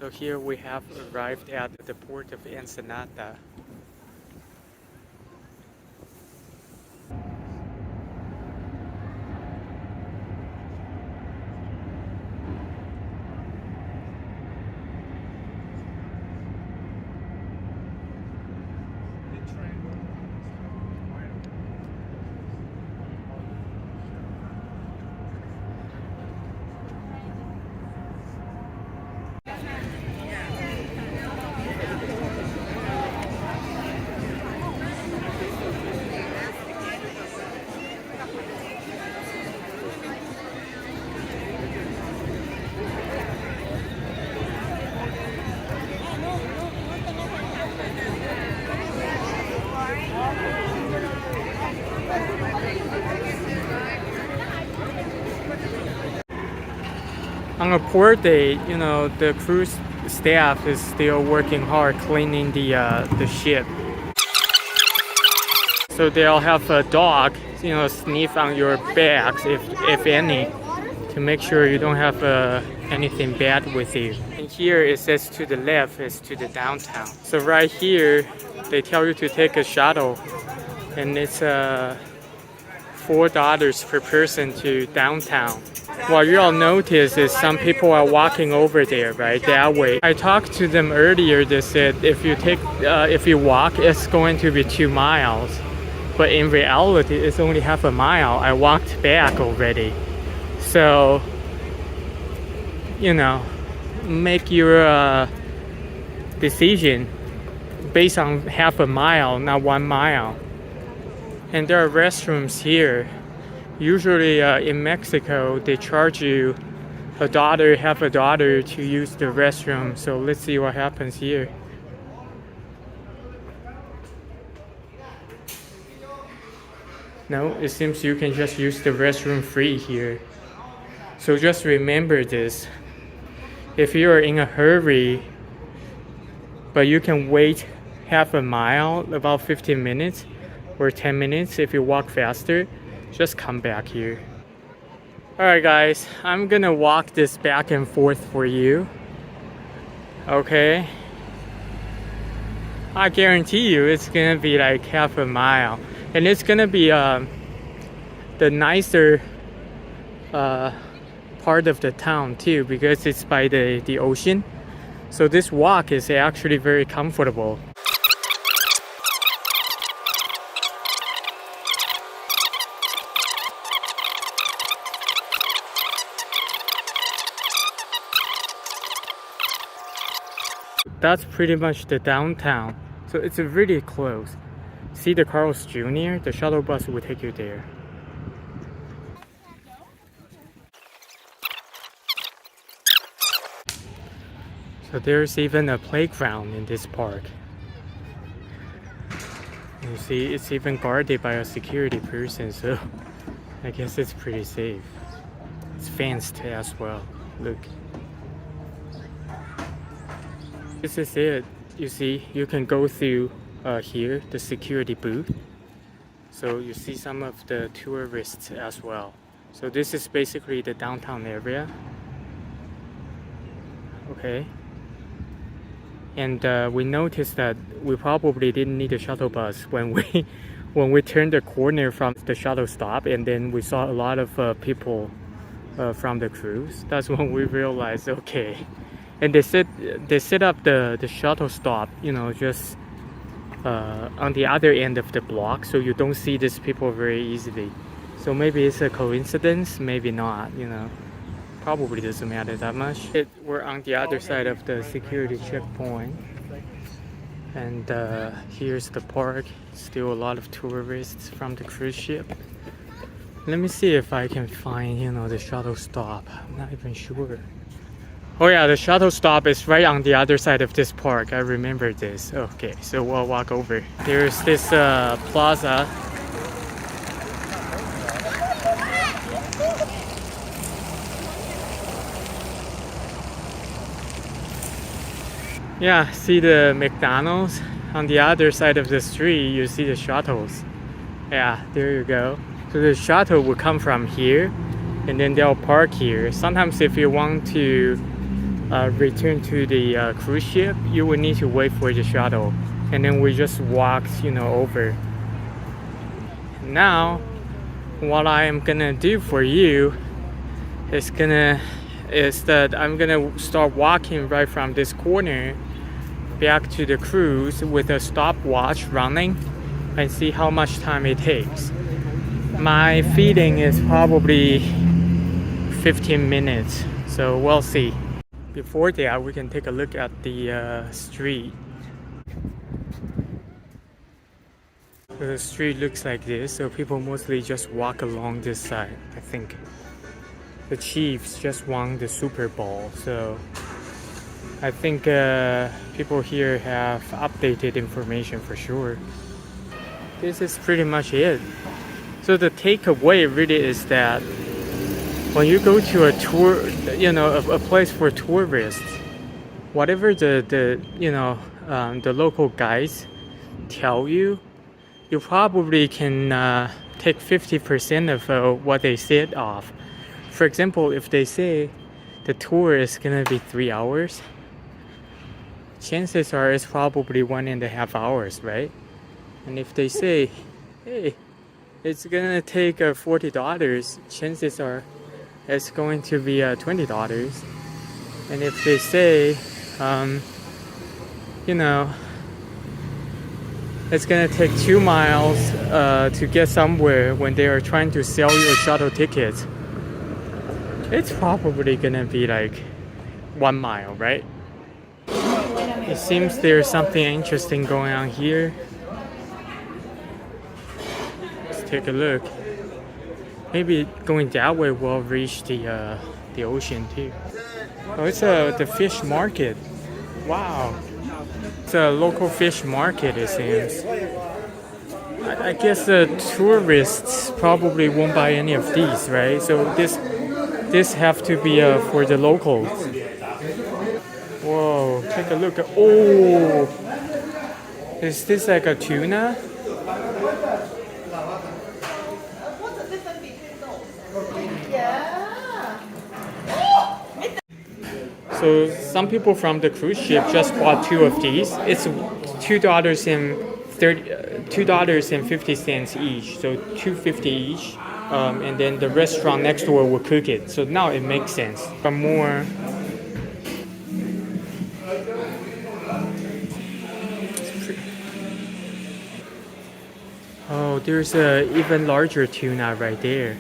So here we have arrived at the port of Ensenada. On a port day, the cruise staff is still working hard cleaning the ship. So they'll have a dog, sniff on your bags if any, to make sure you don't have anything bad with you. And here it says to the left is to the downtown. So right here, they tell you to take a shuttle, and it's $4 per person to downtown. What you all notice is some people are walking over there, right, that way. I talked to them earlier. They said if you walk, it's going to be 2 miles, but in reality, it's only half a mile. I walked back already, so make your decision based on half a mile, not 1 mile. And there are restrooms here. Usually in Mexico, they charge you $1, half a dollar to use the restroom. So let's see what happens here. No, it seems you can just use the restroom free here. So just remember this. If you're in a hurry, but you can wait half a mile, about 15 minutes or 10 minutes if you walk faster, just come back here. Alright guys, I'm gonna walk this back and forth for you. Okay? I guarantee you it's gonna be like half a mile. And it's gonna be the nicer part of the town too, because it's by the ocean. So this walk is actually very comfortable. That's pretty much the downtown. So it's really close. See the Carl's Jr.? The shuttle bus will take you there. So there's even a playground in this park. You see, it's even guarded by a security person, so I guess it's pretty safe. It's fenced as well. Look. This is it. You see, you can go through here, the security booth. So you see some of the tourists as well. So this is basically the downtown area. Okay. And we noticed that we probably didn't need a shuttle bus when we turned the corner from the shuttle stop, and then we saw a lot of people from the cruise. That's when we realized, okay. And they set up the shuttle stop, just on the other end of the block, so you don't see these people very easily. So maybe it's a coincidence, maybe not, Probably doesn't matter that much. We're on the other side of the security checkpoint. And here's the park. Still a lot of tourists from the cruise ship. Let me see if I can find, the shuttle stop. I'm not even sure. Oh yeah, the shuttle stop is right on the other side of this park. I remember this. Okay, so we'll walk over. There's this plaza. Yeah, see the McDonald's? On the other side of the street, you see the shuttles. Yeah, there you go. So the shuttle will come from here, and then they'll park here. Sometimes if you want to return to the cruise ship, you will need to wait for the shuttle, and then we just walked, over. Now, what I am gonna do for you is that I'm gonna start walking right from this corner back to the cruise with a stopwatch running and see how much time it takes. My feeding is probably 15 minutes, so we'll see. Before that, we can take a look at the street. The street looks like this, so people mostly just walk along this side. I think the Chiefs just won the Super Bowl, so I think people here have updated information for sure. This is pretty much it. So the takeaway really is that when you go to a tour, a place for tourists, whatever the local guides tell you, you probably can take 50% of what they said off. For example, if they say the tour is gonna be 3 hours, chances are it's probably 1.5 hours, right? And if they say, hey, it's gonna take $40, chances are it's going to be $20. And if they say, it's gonna take 2 miles to get somewhere when they are trying to sell you a shuttle ticket, it's probably gonna be like 1 mile, right? It seems there's something interesting going on here. Let's take a look. Maybe going that way will reach the ocean too. Oh, it's the fish market. Wow. It's a local fish market, it seems. I guess the tourists probably won't buy any of these, right? So this have to be for the locals. Whoa, take a look. Oh, is this like a tuna? So some people from the cruise ship just bought 2 of these. It's $2.50 each, so $2.50 each. And then the restaurant next door will cook it. So now it makes sense. But more. Oh, there's a even larger tuna right there.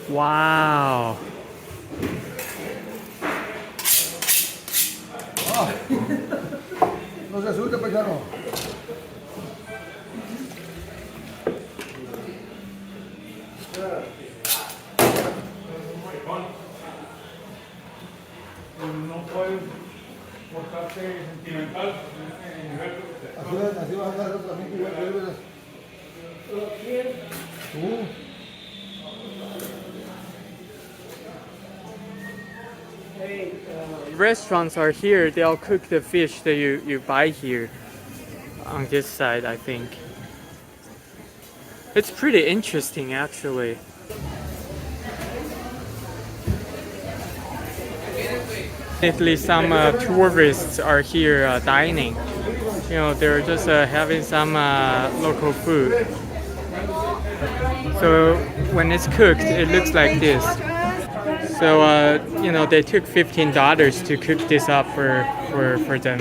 Wow. No se asuste, paisano. No puedes portarse sentimental en el verbo. Así vas a andar también igual, ¿verdad? Restaurants are here. They'll cook the fish that you buy here on this side, I think. It's pretty interesting, actually. Definitely some tourists are here dining. They're just having some local food. So when it's cooked, it looks like this. So they took $15 to cook this up for them.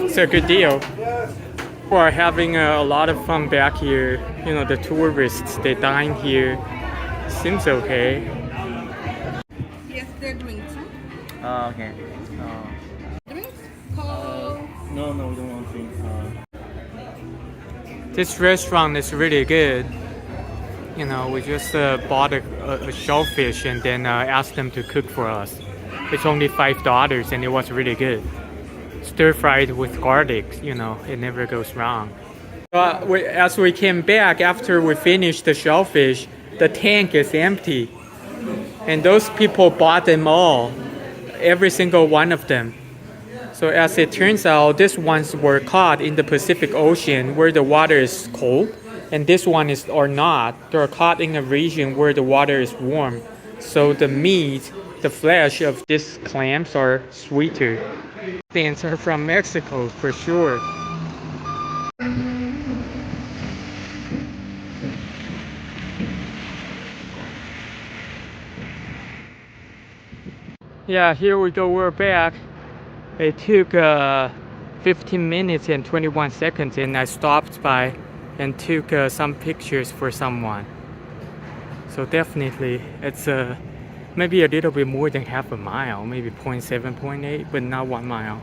It's a good deal. People are having a lot of fun back here. The tourists, they dine here. Seems okay. Yes, they're drinks, huh? Okay. Drinks? Coke? No, we don't want drinks. This restaurant is really good. We just bought a shellfish and then asked them to cook for us. It's only $5 and it was really good. Stir fried with garlic, it never goes wrong. As we came back after we finished the shellfish, the tank is empty. And those people bought them all, every single one of them. So as it turns out, these ones were caught in the Pacific Ocean where the water is cold. And this one are not. They're caught in a region where the water is warm. So the the flesh of these clams are sweeter. Things are from Mexico for sure. Yeah, here we go, we're back. It took 15 minutes and 21 seconds, and I stopped by and took some pictures for someone. So definitely it's maybe a little bit more than half a mile, maybe 0.7, 0.8, but not 1 mile.